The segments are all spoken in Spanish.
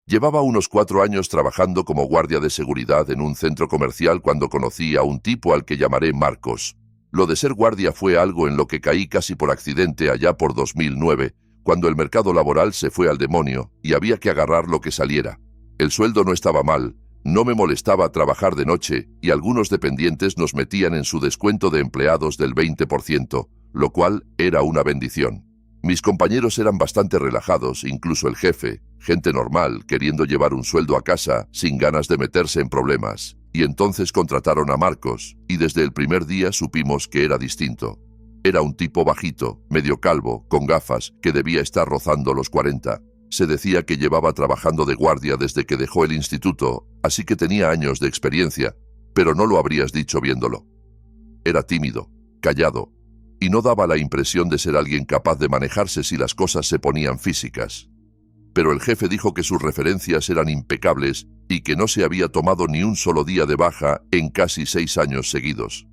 Llevaba unos 4 años trabajando como guardia de seguridad en un centro comercial cuando conocí a un tipo al que llamaré Marcos. Lo de ser guardia fue algo en lo que caí casi por accidente allá por 2009, cuando el mercado laboral se fue al demonio y había que agarrar lo que saliera. El sueldo no estaba mal, no me molestaba trabajar de noche y algunos dependientes nos metían en su descuento de empleados del 20%, lo cual era una bendición. Mis compañeros eran bastante relajados, incluso el jefe, gente normal, queriendo llevar un sueldo a casa, sin ganas de meterse en problemas. Y entonces contrataron a Marcos, y desde el primer día supimos que era distinto. Era un tipo bajito, medio calvo, con gafas, que debía estar rozando los 40. Se decía que llevaba trabajando de guardia desde que dejó el instituto, así que tenía años de experiencia, pero no lo habrías dicho viéndolo. Era tímido, callado, y no daba la impresión de ser alguien capaz de manejarse si las cosas se ponían físicas. Pero el jefe dijo que sus referencias eran impecables y que no se había tomado ni un solo día de baja en casi 6 años seguidos.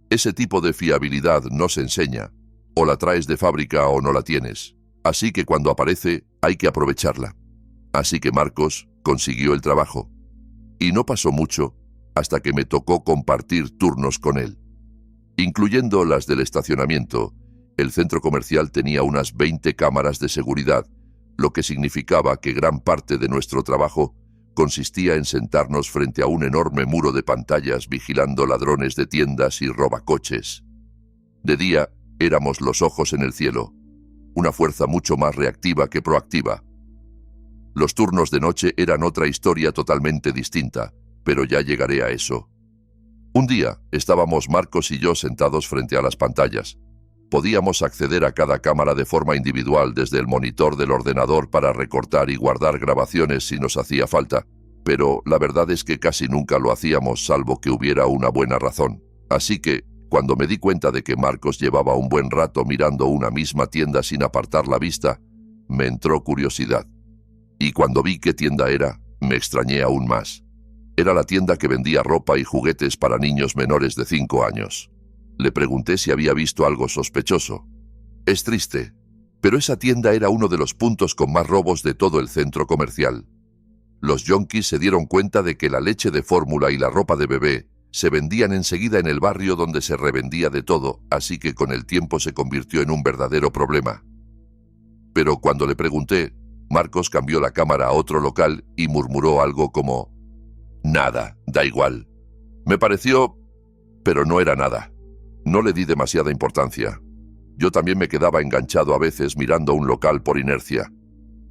Ese tipo de fiabilidad no se enseña. O la traes de fábrica o no la tienes. Así que cuando aparece, hay que aprovecharla. Así que Marcos consiguió el trabajo. Y no pasó mucho hasta que me tocó compartir turnos con él. Incluyendo las del estacionamiento, el centro comercial tenía unas 20 cámaras de seguridad, lo que significaba que gran parte de nuestro trabajo consistía en sentarnos frente a un enorme muro de pantallas vigilando ladrones de tiendas y robacoches. De día, éramos los ojos en el cielo, una fuerza mucho más reactiva que proactiva. Los turnos de noche eran otra historia totalmente distinta, pero ya llegaré a eso. Un día estábamos Marcos y yo sentados frente a las pantallas. Podíamos acceder a cada cámara de forma individual desde el monitor del ordenador para recortar y guardar grabaciones si nos hacía falta, pero la verdad es que casi nunca lo hacíamos salvo que hubiera una buena razón. Así que, cuando me di cuenta de que Marcos llevaba un buen rato mirando una misma tienda sin apartar la vista, me entró curiosidad. Y cuando vi qué tienda era, me extrañé aún más. Era la tienda que vendía ropa y juguetes para niños menores de 5 años. Le pregunté si había visto algo sospechoso. Es triste, pero esa tienda era uno de los puntos con más robos de todo el centro comercial. Los yonkis se dieron cuenta de que la leche de fórmula y la ropa de bebé se vendían enseguida en el barrio donde se revendía de todo, así que con el tiempo se convirtió en un verdadero problema. Pero cuando le pregunté, Marcos cambió la cámara a otro local y murmuró algo como: «Nada, da igual». Me pareció, pero no era nada. No le di demasiada importancia. Yo también me quedaba enganchado a veces mirando un local por inercia.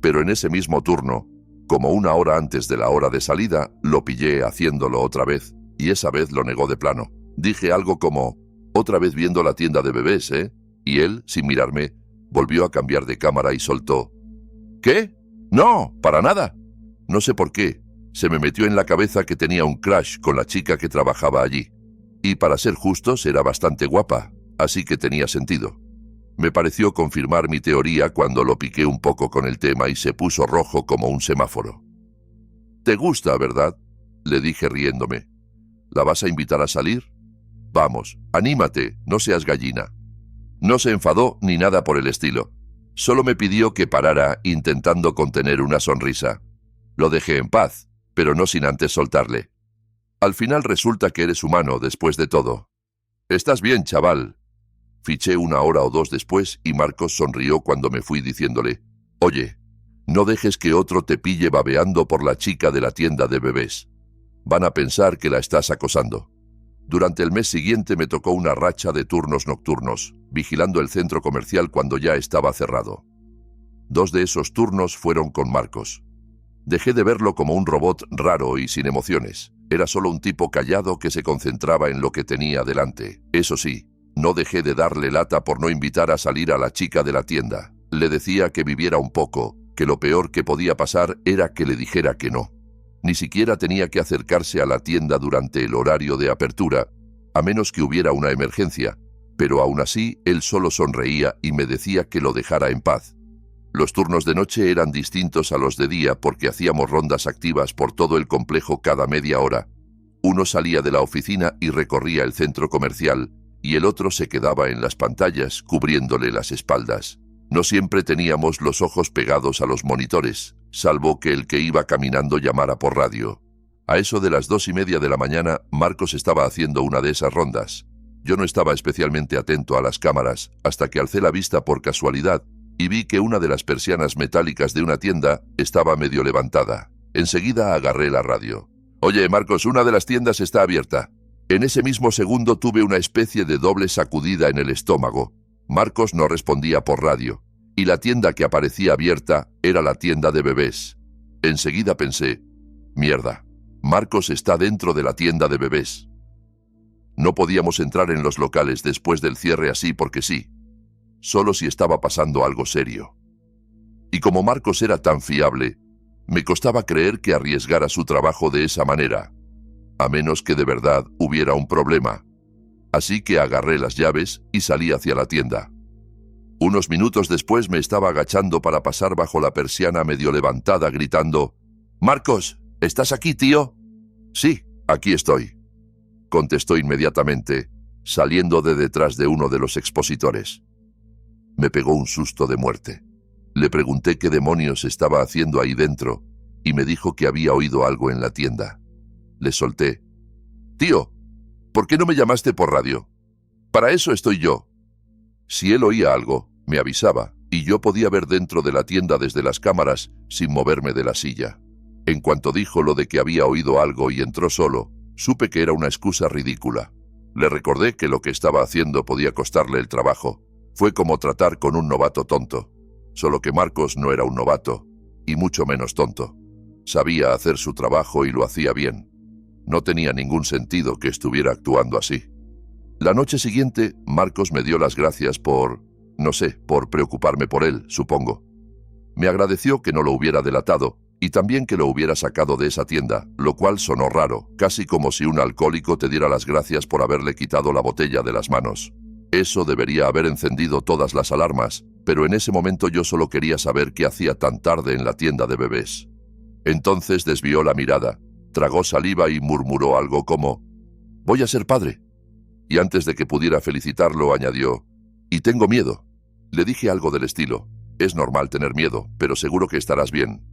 Pero en ese mismo turno, como 1 hora antes de la hora de salida, lo pillé haciéndolo otra vez, y esa vez lo negó de plano. Dije algo como: «Otra vez viendo la tienda de bebés, ¿eh?». Y él, sin mirarme, volvió a cambiar de cámara y soltó: «¿Qué? No, para nada». No sé por qué, se me metió en la cabeza que tenía un crush con la chica que trabajaba allí. Y para ser justos, era bastante guapa, así que tenía sentido. Me pareció confirmar mi teoría cuando lo piqué un poco con el tema y se puso rojo como un semáforo. «¿Te gusta, verdad?», le dije riéndome. «¿La vas a invitar a salir? Vamos, anímate, no seas gallina». No se enfadó ni nada por el estilo. Solo me pidió que parara intentando contener una sonrisa. Lo dejé en paz, pero no sin antes soltarle: «Al final resulta que eres humano después de todo. Estás bien, chaval». Fiché 1 hora o 2 después y Marcos sonrió cuando me fui diciéndole: «Oye, no dejes que otro te pille babeando por la chica de la tienda de bebés. Van a pensar que la estás acosando». Durante el mes siguiente me tocó una racha de turnos nocturnos, vigilando el centro comercial cuando ya estaba cerrado. 2 de esos turnos fueron con Marcos. Dejé de verlo como un robot raro y sin emociones. Era solo un tipo callado que se concentraba en lo que tenía delante. Eso sí, no dejé de darle lata por no invitar a salir a la chica de la tienda. Le decía que viviera un poco, que lo peor que podía pasar era que le dijera que no. Ni siquiera tenía que acercarse a la tienda durante el horario de apertura, a menos que hubiera una emergencia, pero aún así él solo sonreía y me decía que lo dejara en paz. Los turnos de noche eran distintos a los de día porque hacíamos rondas activas por todo el complejo cada media hora. Uno salía de la oficina y recorría el centro comercial, y el otro se quedaba en las pantallas, cubriéndole las espaldas. No siempre teníamos los ojos pegados a los monitores, salvo que el que iba caminando llamara por radio. A eso de las 2:30 de la mañana, Marcos estaba haciendo una de esas rondas. Yo no estaba especialmente atento a las cámaras, hasta que alcé la vista por casualidad y vi que una de las persianas metálicas de una tienda estaba medio levantada. Enseguida agarré la radio. «Oye, Marcos, una de las tiendas está abierta». En ese mismo segundo tuve una especie de doble sacudida en el estómago. Marcos no respondía por radio, y la tienda que aparecía abierta era la tienda de bebés. Enseguida pensé, «Mierda, Marcos está dentro de la tienda de bebés». No podíamos entrar en los locales después del cierre así porque sí, solo si estaba pasando algo serio. Y como Marcos era tan fiable, me costaba creer que arriesgara su trabajo de esa manera, a menos que de verdad hubiera un problema. Así que agarré las llaves y salí hacia la tienda. Unos minutos después me estaba agachando para pasar bajo la persiana medio levantada gritando, «Marcos, ¿estás aquí, tío?» «Sí, aquí estoy», contestó inmediatamente, saliendo de detrás de uno de los expositores. Me pegó un susto de muerte. Le pregunté qué demonios estaba haciendo ahí dentro y me dijo que había oído algo en la tienda. Le solté. «Tío, ¿por qué no me llamaste por radio? Para eso estoy yo». Si él oía algo, me avisaba y yo podía ver dentro de la tienda desde las cámaras sin moverme de la silla. En cuanto dijo lo de que había oído algo y entró solo, supe que era una excusa ridícula. Le recordé que lo que estaba haciendo podía costarle el trabajo. Fue como tratar con un novato tonto. Solo que Marcos no era un novato, y mucho menos tonto. Sabía hacer su trabajo y lo hacía bien. No tenía ningún sentido que estuviera actuando así. La noche siguiente, Marcos me dio las gracias por preocuparme por él, supongo. Me agradeció que no lo hubiera delatado, y también que lo hubiera sacado de esa tienda, lo cual sonó raro, casi como si un alcohólico te diera las gracias por haberle quitado la botella de las manos. Eso debería haber encendido todas las alarmas, pero en ese momento yo solo quería saber qué hacía tan tarde en la tienda de bebés. Entonces desvió la mirada, tragó saliva y murmuró algo como, «Voy a ser padre». Y antes de que pudiera felicitarlo, añadió, «Y tengo miedo». Le dije algo del estilo, «Es normal tener miedo, pero seguro que estarás bien».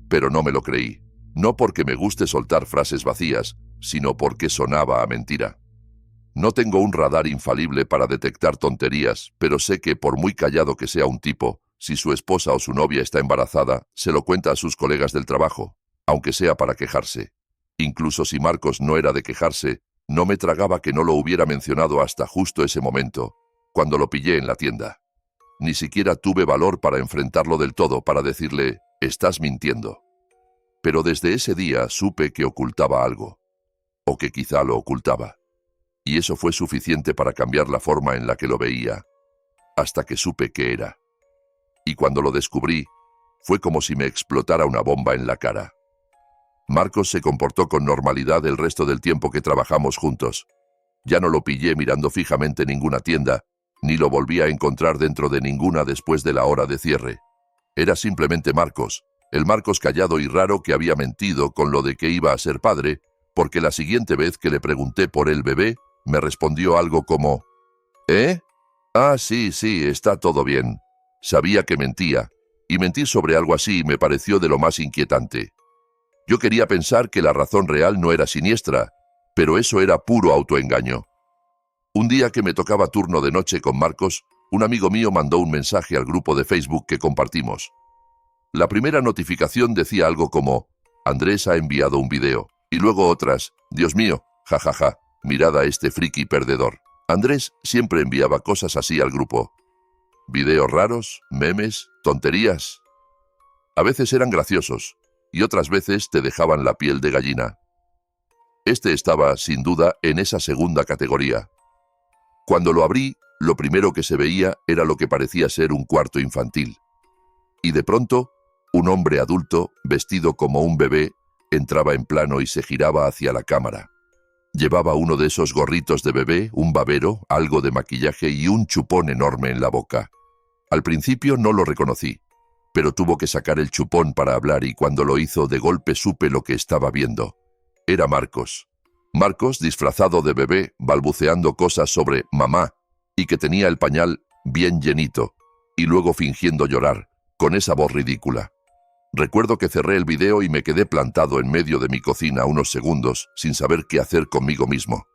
Pero no me lo creí, no porque me guste soltar frases vacías, sino porque sonaba a mentira. No tengo un radar infalible para detectar tonterías, pero sé que por muy callado que sea un tipo, si su esposa o su novia está embarazada, se lo cuenta a sus colegas del trabajo, aunque sea para quejarse. Incluso si Marcos no era de quejarse, no me tragaba que no lo hubiera mencionado hasta justo ese momento, cuando lo pillé en la tienda. Ni siquiera tuve valor para enfrentarlo del todo, para decirle, «Estás mintiendo». Pero desde ese día supe que ocultaba algo, o que quizá lo ocultaba. Y eso fue suficiente para cambiar la forma en la que lo veía, hasta que supe qué era. Y cuando lo descubrí, fue como si me explotara una bomba en la cara. Marcos se comportó con normalidad el resto del tiempo que trabajamos juntos. Ya no lo pillé mirando fijamente ninguna tienda, ni lo volví a encontrar dentro de ninguna después de la hora de cierre. Era simplemente Marcos, el Marcos callado y raro que había mentido con lo de que iba a ser padre, porque la siguiente vez que le pregunté por el bebé, me respondió algo como, «¿Eh? Ah, sí, está todo bien». Sabía que mentía, y mentir sobre algo así me pareció de lo más inquietante. Yo quería pensar que la razón real no era siniestra, pero eso era puro autoengaño. Un día que me tocaba turno de noche con Marcos, un amigo mío mandó un mensaje al grupo de Facebook que compartimos. La primera notificación decía algo como, «Andrés ha enviado un video», y luego otras, «Dios mío, jajaja, mirad a este friki perdedor». Andrés siempre enviaba cosas así al grupo. Videos raros, memes, tonterías. A veces eran graciosos, y otras veces te dejaban la piel de gallina. Este estaba, sin duda, en esa segunda categoría. Cuando lo abrí, lo primero que se veía era lo que parecía ser un cuarto infantil. Y de pronto, un hombre adulto, vestido como un bebé, entraba en plano y se giraba hacia la cámara. Llevaba uno de esos gorritos de bebé, un babero, algo de maquillaje y un chupón enorme en la boca. Al principio no lo reconocí, pero tuvo que sacar el chupón para hablar y cuando lo hizo de golpe supe lo que estaba viendo. Era Marcos. Marcos disfrazado de bebé, balbuceando cosas sobre mamá y que tenía el pañal bien llenito y luego fingiendo llorar, con esa voz ridícula. Recuerdo que cerré el video y me quedé plantado en medio de mi cocina unos segundos, sin saber qué hacer conmigo mismo.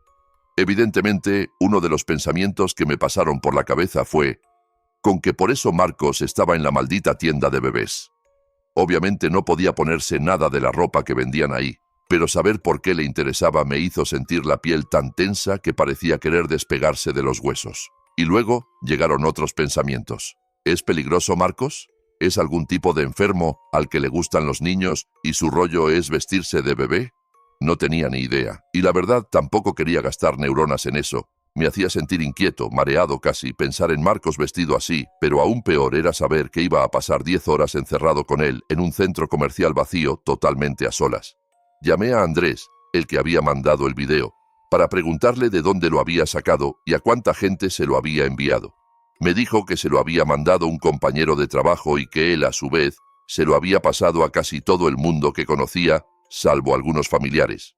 Evidentemente, uno de los pensamientos que me pasaron por la cabeza fue, con que por eso Marcos estaba en la maldita tienda de bebés. Obviamente no podía ponerse nada de la ropa que vendían ahí, pero saber por qué le interesaba me hizo sentir la piel tan tensa que parecía querer despegarse de los huesos. Y luego llegaron otros pensamientos. ¿Es peligroso Marcos? ¿Es algún tipo de enfermo al que le gustan los niños y su rollo es vestirse de bebé? No tenía ni idea, y la verdad tampoco quería gastar neuronas en eso. Me hacía sentir inquieto, mareado casi, pensar en Marcos vestido así, pero aún peor era saber que iba a pasar 10 horas encerrado con él en un centro comercial vacío, totalmente a solas. Llamé a Andrés, el que había mandado el video, para preguntarle de dónde lo había sacado y a cuánta gente se lo había enviado. Me dijo que se lo había mandado un compañero de trabajo y que él, a su vez, se lo había pasado a casi todo el mundo que conocía, salvo algunos familiares.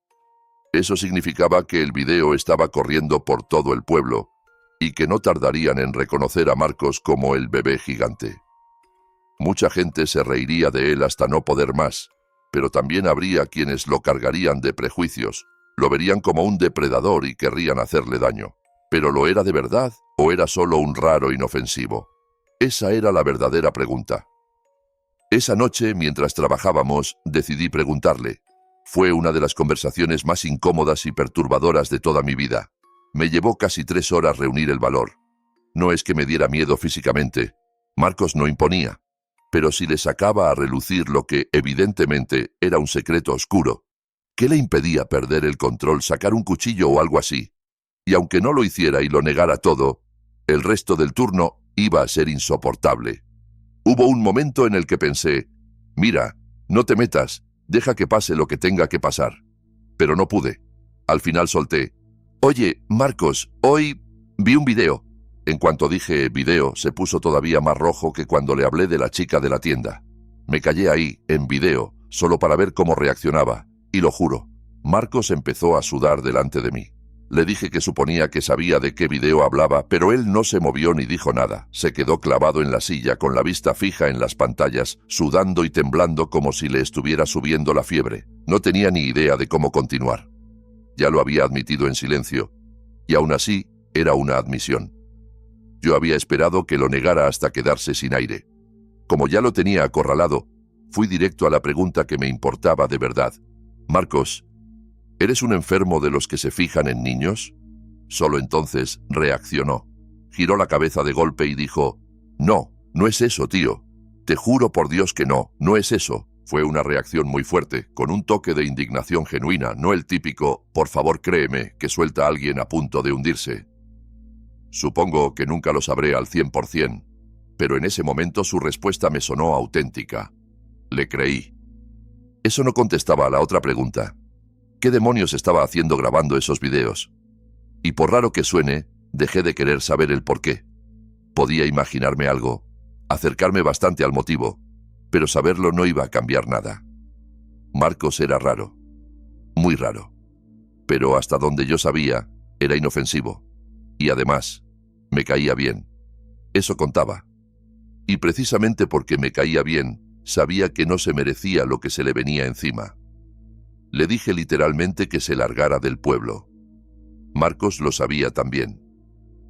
Eso significaba que el video estaba corriendo por todo el pueblo y que no tardarían en reconocer a Marcos como el bebé gigante. Mucha gente se reiría de él hasta no poder más, pero también habría quienes lo cargarían de prejuicios, lo verían como un depredador y querrían hacerle daño. ¿Pero lo era de verdad o era solo un raro inofensivo? Esa era la verdadera pregunta. Esa noche, mientras trabajábamos, decidí preguntarle. Fue una de las conversaciones más incómodas y perturbadoras de toda mi vida. Me llevó casi 3 horas reunir el valor. No es que me diera miedo físicamente. Marcos no imponía. Pero si le sacaba a relucir lo que, evidentemente, era un secreto oscuro, ¿qué le impedía perder el control, sacar un cuchillo o algo así? Y aunque no lo hiciera y lo negara todo, el resto del turno iba a ser insoportable. Hubo un momento en el que pensé, mira, no te metas, deja que pase lo que tenga que pasar. Pero no pude. Al final solté, oye, Marcos, hoy vi un video. En cuanto dije video, se puso todavía más rojo que cuando le hablé de la chica de la tienda. Me callé ahí, en video, solo para ver cómo reaccionaba, y lo juro, Marcos empezó a sudar delante de mí. Le dije que suponía que sabía de qué video hablaba, pero él no se movió ni dijo nada. Se quedó clavado en la silla con la vista fija en las pantallas, sudando y temblando como si le estuviera subiendo la fiebre. No tenía ni idea de cómo continuar. Ya lo había admitido en silencio, y aún así era una admisión. Yo había esperado que lo negara hasta quedarse sin aire. Como ya lo tenía acorralado, fui directo a la pregunta que me importaba de verdad. Marcos, ¿eres un enfermo de los que se fijan en niños? Solo entonces reaccionó. Giró la cabeza de golpe y dijo, no, no es eso, tío. Te juro por Dios que no, no es eso. Fue una reacción muy fuerte, con un toque de indignación genuina, no el típico, por favor créeme, que suelta a alguien a punto de hundirse. Supongo que nunca lo sabré al 100%, pero en ese momento su respuesta me sonó auténtica. Le creí. Eso no contestaba a la otra pregunta. ¿Qué demonios estaba haciendo grabando esos videos? Y por raro que suene, dejé de querer saber el porqué. Podía imaginarme algo, acercarme bastante al motivo, pero saberlo no iba a cambiar nada. Marcos era raro, muy raro, pero hasta donde yo sabía, era inofensivo. Y además, me caía bien. Eso contaba. Y precisamente porque me caía bien, sabía que no se merecía lo que se le venía encima. Le dije literalmente que se largara del pueblo. Marcos lo sabía también.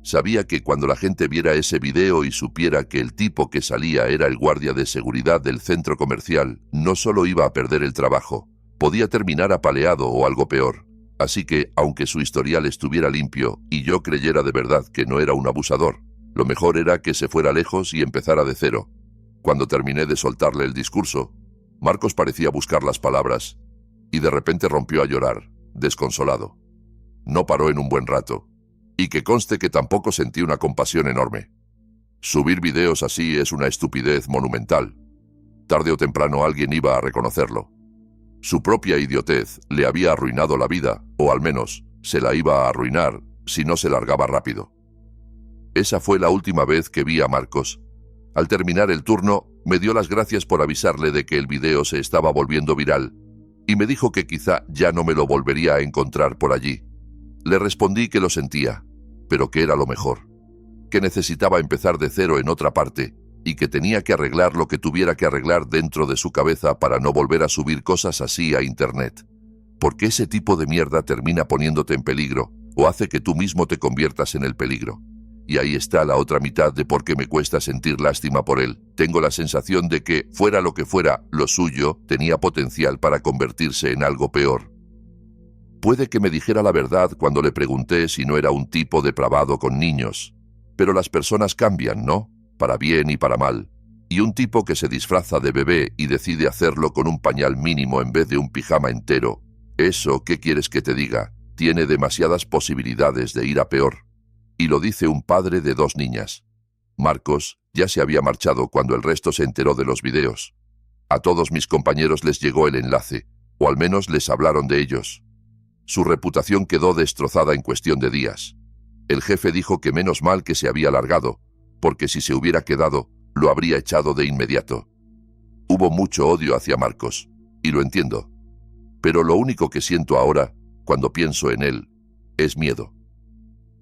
Sabía que cuando la gente viera ese video y supiera que el tipo que salía era el guardia de seguridad del centro comercial, no solo iba a perder el trabajo, podía terminar apaleado o algo peor. Así que, aunque su historial estuviera limpio y yo creyera de verdad que no era un abusador, lo mejor era que se fuera lejos y empezara de cero. Cuando terminé de soltarle el discurso, Marcos parecía buscar las palabras y de repente rompió a llorar, desconsolado. No paró en un buen rato, y que conste que tampoco sentí una compasión enorme. Subir videos así es una estupidez monumental. Tarde o temprano alguien iba a reconocerlo. Su propia idiotez le había arruinado la vida, o al menos se la iba a arruinar si no se largaba rápido. Esa fue la última vez que vi a Marcos. Al terminar el turno, me dio las gracias por avisarle de que el video se estaba volviendo viral, y me dijo que quizá ya no me lo volvería a encontrar por allí. Le respondí que lo sentía, pero que era lo mejor, que necesitaba empezar de cero en otra parte, y que tenía que arreglar lo que tuviera que arreglar dentro de su cabeza para no volver a subir cosas así a internet. Porque ese tipo de mierda termina poniéndote en peligro o hace que tú mismo te conviertas en el peligro. Y ahí está la otra mitad de por qué me cuesta sentir lástima por él. Tengo la sensación de que, fuera lo que fuera, lo suyo tenía potencial para convertirse en algo peor. Puede que me dijera la verdad cuando le pregunté si no era un tipo depravado con niños. Pero las personas cambian, ¿no? Para bien y para mal. Y un tipo que se disfraza de bebé y decide hacerlo con un pañal mínimo en vez de un pijama entero. Eso, ¿qué quieres que te diga? Tiene demasiadas posibilidades de ir a peor. Y lo dice un padre de 2 niñas. Marcos ya se había marchado cuando el resto se enteró de los videos. A todos mis compañeros les llegó el enlace, o al menos les hablaron de ellos. Su reputación quedó destrozada en cuestión de días. El jefe dijo que menos mal que se había largado, porque si se hubiera quedado, lo habría echado de inmediato. Hubo mucho odio hacia Marcos, y lo entiendo. Pero lo único que siento ahora, cuando pienso en él, es miedo.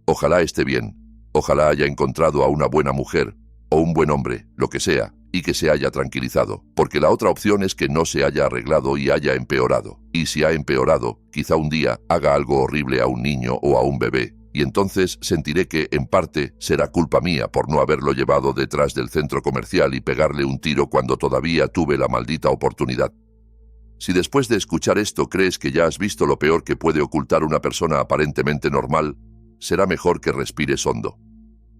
Ojalá esté bien, ojalá haya encontrado a una buena mujer, o un buen hombre, lo que sea, y que se haya tranquilizado, porque la otra opción es que no se haya arreglado y haya empeorado. Y si ha empeorado, quizá un día haga algo horrible a un niño o a un bebé, y entonces sentiré que, en parte, será culpa mía por no haberlo llevado detrás del centro comercial y pegarle un tiro cuando todavía tuve la maldita oportunidad. Si después de escuchar esto crees que ya has visto lo peor que puede ocultar una persona aparentemente normal, será mejor que respires hondo.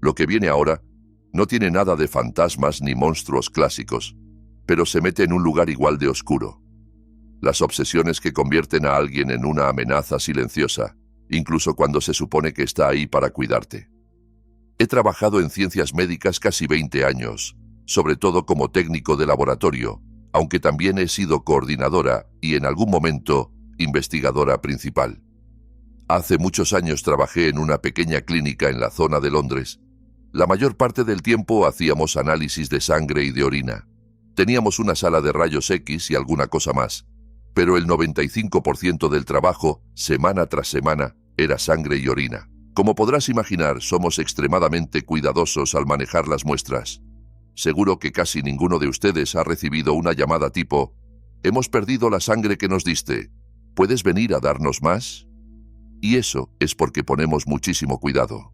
Lo que viene ahora no tiene nada de fantasmas ni monstruos clásicos, pero se mete en un lugar igual de oscuro. Las obsesiones que convierten a alguien en una amenaza silenciosa, incluso cuando se supone que está ahí para cuidarte. He trabajado en ciencias médicas casi 20 años, sobre todo como técnico de laboratorio, aunque también he sido coordinadora y en algún momento investigadora principal. Hace muchos años trabajé en una pequeña clínica en la zona de Londres. La mayor parte del tiempo hacíamos análisis de sangre y de orina. Teníamos una sala de rayos X y alguna cosa más, pero el 95% del trabajo, semana tras semana, era sangre y orina. Como podrás imaginar, somos extremadamente cuidadosos al manejar las muestras. Seguro que casi ninguno de ustedes ha recibido una llamada tipo: «Hemos perdido la sangre que nos diste. ¿Puedes venir a darnos más?». Y eso es porque ponemos muchísimo cuidado.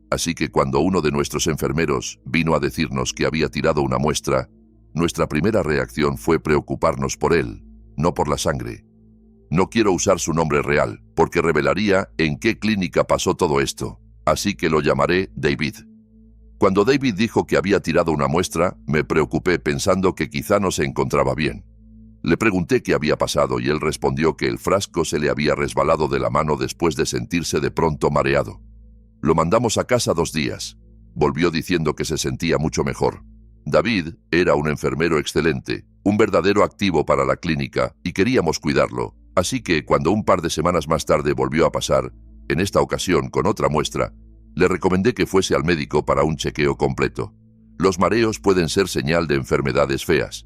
Así que cuando uno de nuestros enfermeros vino a decirnos que había tirado una muestra, nuestra primera reacción fue preocuparnos por él, no por la sangre. No quiero usar su nombre real, porque revelaría en qué clínica pasó todo esto, así que lo llamaré David. Cuando David dijo que había tirado una muestra, me preocupé pensando que quizá no se encontraba bien. Le pregunté qué había pasado y él respondió que el frasco se le había resbalado de la mano después de sentirse de pronto mareado. Lo mandamos a casa 2 días. Volvió diciendo que se sentía mucho mejor. David era un enfermero excelente, un verdadero activo para la clínica, y queríamos cuidarlo. Así que cuando un par de semanas más tarde volvió a pasar, en esta ocasión con otra muestra, le recomendé que fuese al médico para un chequeo completo. Los mareos pueden ser señal de enfermedades feas,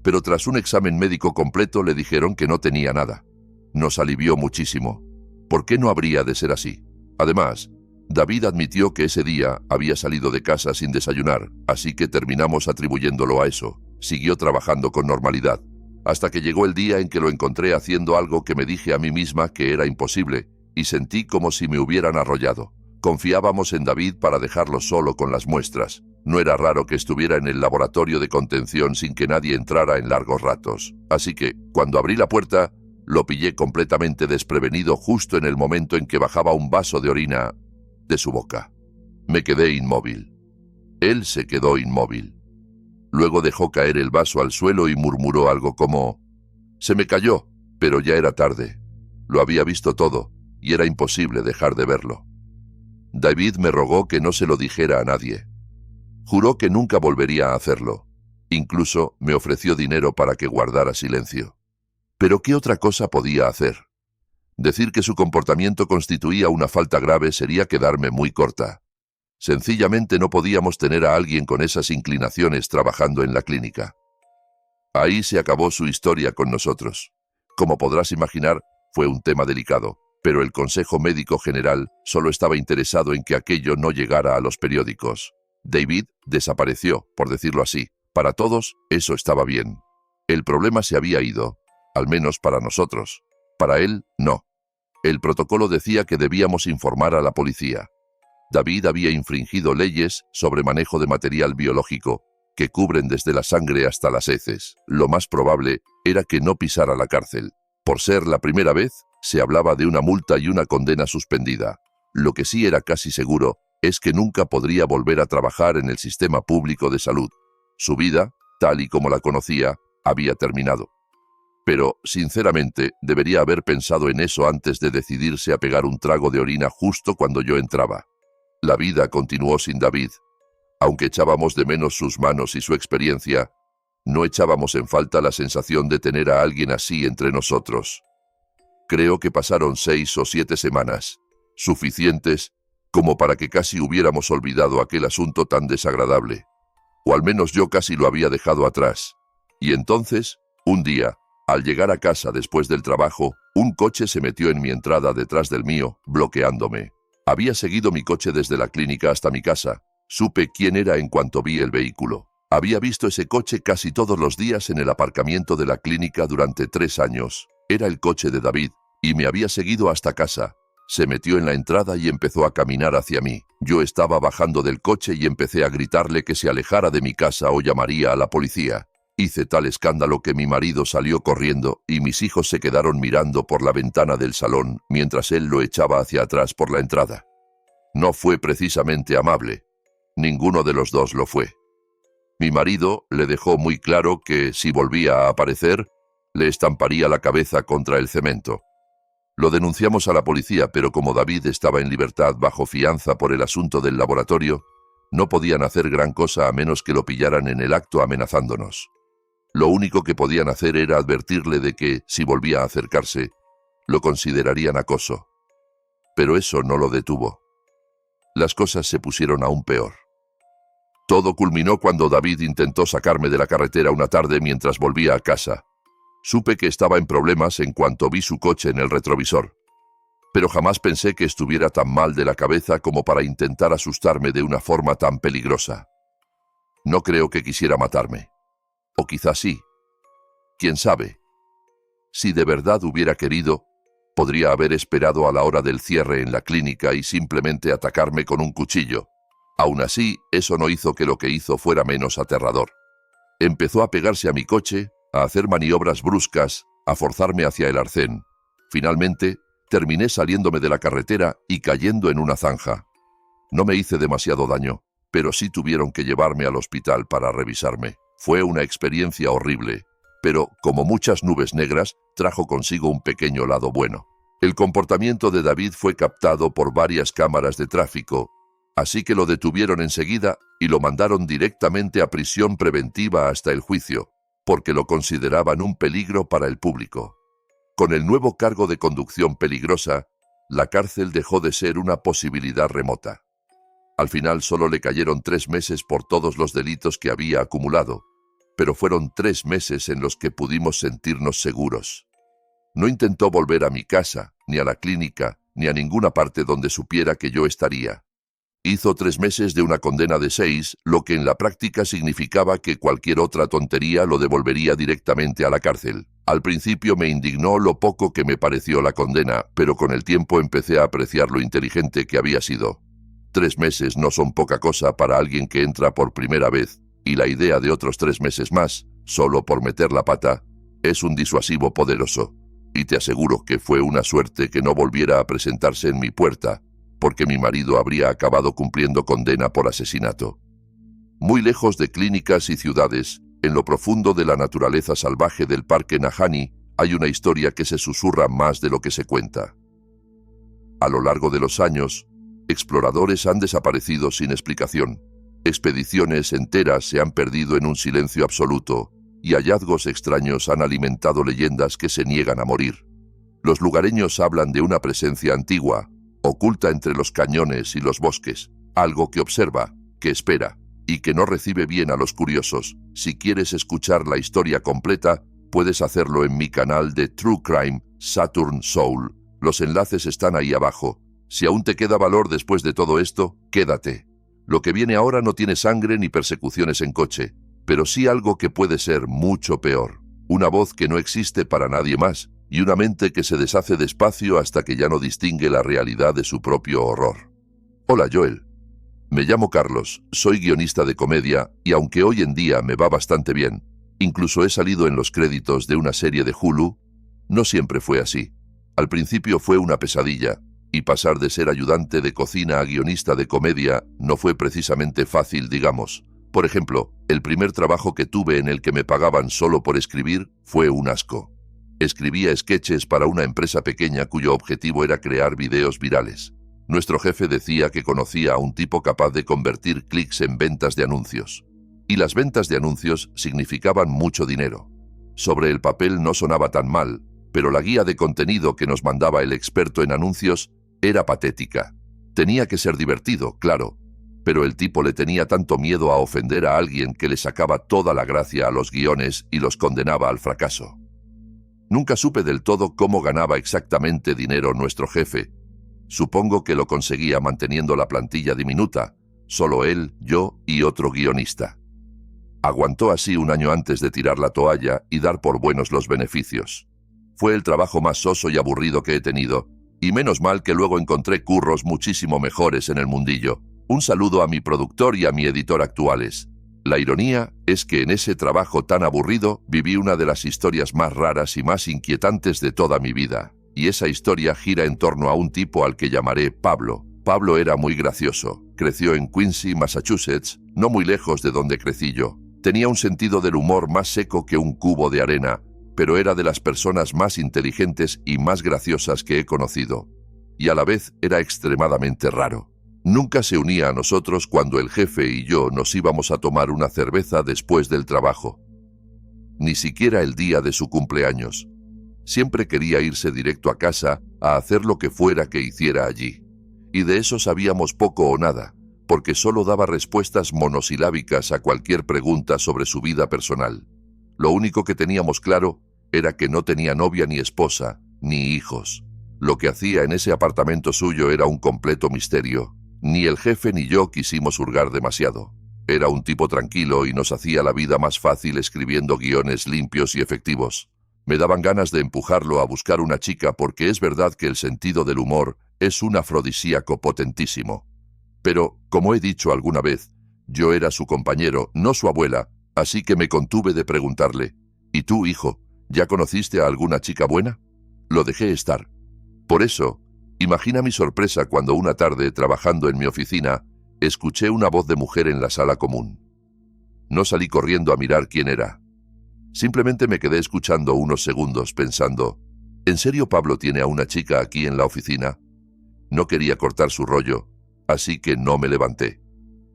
pero tras un examen médico completo le dijeron que no tenía nada. Nos alivió muchísimo. ¿Por qué no habría de ser así? Además, David admitió que ese día había salido de casa sin desayunar, así que terminamos atribuyéndolo a eso. Siguió trabajando con normalidad, hasta que llegó el día en que lo encontré haciendo algo que me dije a mí misma que era imposible, y sentí como si me hubieran arrollado. Confiábamos en David para dejarlo solo con las muestras. No era raro que estuviera en el laboratorio de contención sin que nadie entrara en largos ratos. Así que, cuando abrí la puerta, lo pillé completamente desprevenido justo en el momento en que bajaba un vaso de orina de su boca. Me quedé inmóvil. Él se quedó inmóvil. Luego dejó caer el vaso al suelo y murmuró algo como: «Se me cayó», pero ya era tarde. Lo había visto todo, y era imposible dejar de verlo. David me rogó que no se lo dijera a nadie. Juró que nunca volvería a hacerlo. Incluso me ofreció dinero para que guardara silencio. Pero ¿qué otra cosa podía hacer? Decir que su comportamiento constituía una falta grave sería quedarme muy corta. Sencillamente no podíamos tener a alguien con esas inclinaciones trabajando en la clínica. Ahí se acabó su historia con nosotros. Como podrás imaginar, fue un tema delicado, pero el Consejo Médico General solo estaba interesado en que aquello no llegara a los periódicos. David desapareció, por decirlo así. Para todos, eso estaba bien. El problema se había ido, al menos para nosotros. Para él, no. El protocolo decía que debíamos informar a la policía. David había infringido leyes sobre manejo de material biológico, que cubren desde la sangre hasta las heces. Lo más probable era que no pisara la cárcel. Por ser la primera vez, se hablaba de una multa y una condena suspendida. Lo que sí era casi seguro es que nunca podría volver a trabajar en el sistema público de salud. Su vida, tal y como la conocía, había terminado. Pero, sinceramente, debería haber pensado en eso antes de decidirse a pegar un trago de orina justo cuando yo entraba. La vida continuó sin David. Aunque echábamos de menos sus manos y su experiencia, no echábamos en falta la sensación de tener a alguien así entre nosotros. Creo que pasaron 6 o 7 semanas, suficientes como para que casi hubiéramos olvidado aquel asunto tan desagradable. O al menos yo casi lo había dejado atrás. Y entonces, un día, al llegar a casa después del trabajo, un coche se metió en mi entrada detrás del mío, bloqueándome. Había seguido mi coche desde la clínica hasta mi casa. Supe quién era en cuanto vi el vehículo. Había visto ese coche casi todos los días en el aparcamiento de la clínica durante 3 años. Era el coche de David, y me había seguido hasta casa. Se metió en la entrada y empezó a caminar hacia mí. Yo estaba bajando del coche y empecé a gritarle que se alejara de mi casa o llamaría a la policía. Hice tal escándalo que mi marido salió corriendo y mis hijos se quedaron mirando por la ventana del salón mientras él lo echaba hacia atrás por la entrada. No fue precisamente amable. Ninguno de los dos lo fue. Mi marido le dejó muy claro que, si volvía a aparecer, le estamparía la cabeza contra el cemento. Lo denunciamos a la policía, pero como David estaba en libertad bajo fianza por el asunto del laboratorio, no podían hacer gran cosa a menos que lo pillaran en el acto amenazándonos. Lo único que podían hacer era advertirle de que, si volvía a acercarse, lo considerarían acoso. Pero eso no lo detuvo. Las cosas se pusieron aún peor. Todo culminó cuando David intentó sacarme de la carretera una tarde mientras volvía a casa. Supe que estaba en problemas en cuanto vi su coche en el retrovisor. Pero jamás pensé que estuviera tan mal de la cabeza como para intentar asustarme de una forma tan peligrosa. No creo que quisiera matarme. O quizás sí. ¿Quién sabe? Si de verdad hubiera querido, podría haber esperado a la hora del cierre en la clínica y simplemente atacarme con un cuchillo. Aún así, eso no hizo que lo que hizo fuera menos aterrador. Empezó a pegarse a mi coche, a hacer maniobras bruscas, a forzarme hacia el arcén. Finalmente, terminé saliéndome de la carretera y cayendo en una zanja. No me hice demasiado daño, pero sí tuvieron que llevarme al hospital para revisarme. Fue una experiencia horrible, pero, como muchas nubes negras, trajo consigo un pequeño lado bueno. El comportamiento de David fue captado por varias cámaras de tráfico, así que lo detuvieron enseguida y lo mandaron directamente a prisión preventiva hasta el juicio, porque lo consideraban un peligro para el público. Con el nuevo cargo de conducción peligrosa, la cárcel dejó de ser una posibilidad remota. Al final solo le cayeron 3 meses por todos los delitos que había acumulado, pero fueron 3 meses en los que pudimos sentirnos seguros. No intentó volver a mi casa, ni a la clínica, ni a ninguna parte donde supiera que yo estaría. Hizo 3 meses de una condena de 6, lo que en la práctica significaba que cualquier otra tontería lo devolvería directamente a la cárcel. Al principio me indignó lo poco que me pareció la condena, pero con el tiempo empecé a apreciar lo inteligente que había sido. 3 meses no son poca cosa para alguien que entra por primera vez, y la idea de otros 3 meses más, solo por meter la pata, es un disuasivo poderoso. Y te aseguro que fue una suerte que no volviera a presentarse en mi puerta, porque mi marido habría acabado cumpliendo condena por asesinato. Muy lejos de clínicas y ciudades, en lo profundo de la naturaleza salvaje del Parque Nahanni, hay una historia que se susurra más de lo que se cuenta. A lo largo de los años, exploradores han desaparecido sin explicación, expediciones enteras se han perdido en un silencio absoluto, y hallazgos extraños han alimentado leyendas que se niegan a morir. Los lugareños hablan de una presencia antigua, oculta entre los cañones y los bosques, algo que observa, que espera, y que no recibe bien a los curiosos. Si quieres escuchar la historia completa, puedes hacerlo en mi canal de True Crime, Saturn Soul. Los enlaces están ahí abajo. Si aún te queda valor después de todo esto, quédate. Lo que viene ahora no tiene sangre ni persecuciones en coche, pero sí algo que puede ser mucho peor. Una voz que no existe para nadie más, y una mente que se deshace despacio hasta que ya no distingue la realidad de su propio horror. Hola, Joel. Me llamo Carlos, soy guionista de comedia y aunque hoy en día me va bastante bien, incluso he salido en los créditos de una serie de Hulu, no siempre fue así. Al principio fue una pesadilla, y pasar de ser ayudante de cocina a guionista de comedia no fue precisamente fácil, digamos. Por ejemplo, el primer trabajo que tuve en el que me pagaban solo por escribir fue un asco. Escribía sketches para una empresa pequeña cuyo objetivo era crear videos virales. Nuestro jefe decía que conocía a un tipo capaz de convertir clics en ventas de anuncios. Y las ventas de anuncios significaban mucho dinero. Sobre el papel no sonaba tan mal, pero la guía de contenido que nos mandaba el experto en anuncios era patética. Tenía que ser divertido, claro, pero el tipo le tenía tanto miedo a ofender a alguien que le sacaba toda la gracia a los guiones y los condenaba al fracaso. Nunca supe del todo cómo ganaba exactamente dinero nuestro jefe. Supongo que lo conseguía manteniendo la plantilla diminuta, solo él, yo y otro guionista. Aguantó así un año antes de tirar la toalla y dar por buenos los beneficios. Fue el trabajo más soso y aburrido que he tenido, y menos mal que luego encontré curros muchísimo mejores en el mundillo. Un saludo a mi productor y a mi editor actuales. La ironía es que en ese trabajo tan aburrido viví una de las historias más raras y más inquietantes de toda mi vida. Y esa historia gira en torno a un tipo al que llamaré Pablo. Pablo era muy gracioso. Creció en Quincy, Massachusetts, no muy lejos de donde crecí yo. Tenía un sentido del humor más seco que un cubo de arena, pero era de las personas más inteligentes y más graciosas que he conocido. Y a la vez era extremadamente raro. Nunca se unía a nosotros cuando el jefe y yo nos íbamos a tomar una cerveza después del trabajo. Ni siquiera el día de su cumpleaños. Siempre quería irse directo a casa a hacer lo que fuera que hiciera allí. Y de eso sabíamos poco o nada, porque solo daba respuestas monosilábicas a cualquier pregunta sobre su vida personal. Lo único que teníamos claro era que no tenía novia ni esposa, ni hijos. Lo que hacía en ese apartamento suyo era un completo misterio. Ni el jefe ni yo quisimos hurgar demasiado. Era un tipo tranquilo y nos hacía la vida más fácil escribiendo guiones limpios y efectivos. Me daban ganas de empujarlo a buscar una chica porque es verdad que el sentido del humor es un afrodisíaco potentísimo. Pero, como he dicho alguna vez, yo era su compañero, no su abuela, así que me contuve de preguntarle, ¿y tú, hijo, ya conociste a alguna chica buena? Lo dejé estar. Por eso, imagina mi sorpresa cuando una tarde, trabajando en mi oficina, escuché una voz de mujer en la sala común. No salí corriendo a mirar quién era. Simplemente me quedé escuchando unos segundos pensando, ¿en serio Pablo tiene a una chica aquí en la oficina? No quería cortar su rollo, así que no me levanté.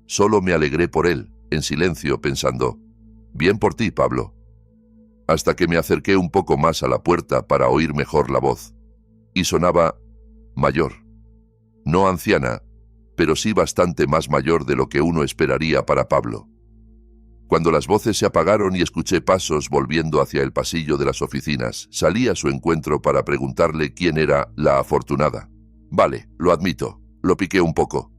Solo me alegré por él, en silencio, pensando, bien por ti, Pablo. Hasta que me acerqué un poco más a la puerta para oír mejor la voz. Y sonaba mayor. No anciana, pero sí bastante más mayor de lo que uno esperaría para Pablo. Cuando las voces se apagaron y escuché pasos volviendo hacia el pasillo de las oficinas, salí a su encuentro para preguntarle quién era la afortunada. Vale, lo admito, lo piqué un poco.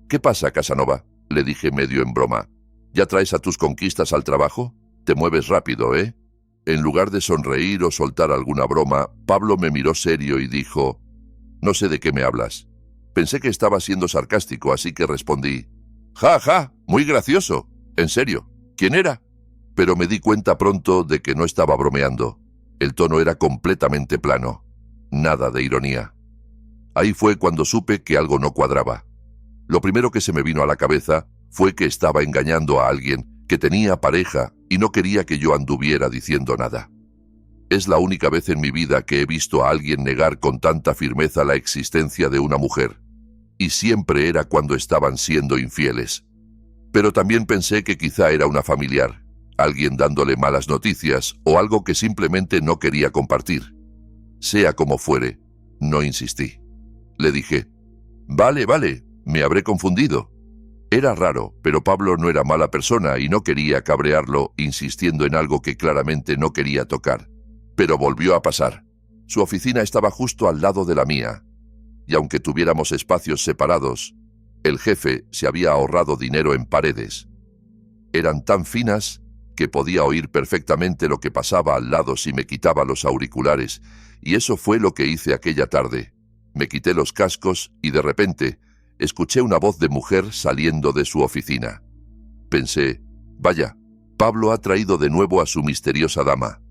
¿Qué pasa, Casanova?, le dije medio en broma. ¿Ya traes a tus conquistas al trabajo? Te mueves rápido, ¿eh? En lugar de sonreír o soltar alguna broma, Pablo me miró serio y dijo, no sé de qué me hablas. Pensé que estaba siendo sarcástico, así que respondí, ¡ja, ja! Muy gracioso. En serio, ¿quién era? Pero me di cuenta pronto de que no estaba bromeando. El tono era completamente plano. Nada de ironía. Ahí fue cuando supe que algo no cuadraba. Lo primero que se me vino a la cabeza fue que estaba engañando a alguien, que tenía pareja y no quería que yo anduviera diciendo nada. Es la única vez en mi vida que he visto a alguien negar con tanta firmeza la existencia de una mujer. Y siempre era cuando estaban siendo infieles. Pero también pensé que quizá era una familiar, alguien dándole malas noticias o algo que simplemente no quería compartir. Sea como fuere, no insistí. Le dije, vale, me habré confundido. Era raro, pero Pablo no era mala persona y no quería cabrearlo insistiendo en algo que claramente no quería tocar. Pero volvió a pasar. Su oficina estaba justo al lado de la mía, y aunque tuviéramos espacios separados, El jefe se había ahorrado dinero en paredes. Eran tan finas que podía oír perfectamente lo que pasaba al lado si me quitaba los auriculares, y eso fue lo que hice aquella tarde. Me quité los cascos y de repente escuché una voz de mujer saliendo de su oficina. Pensé, vaya, Pablo ha traído de nuevo a su misteriosa dama.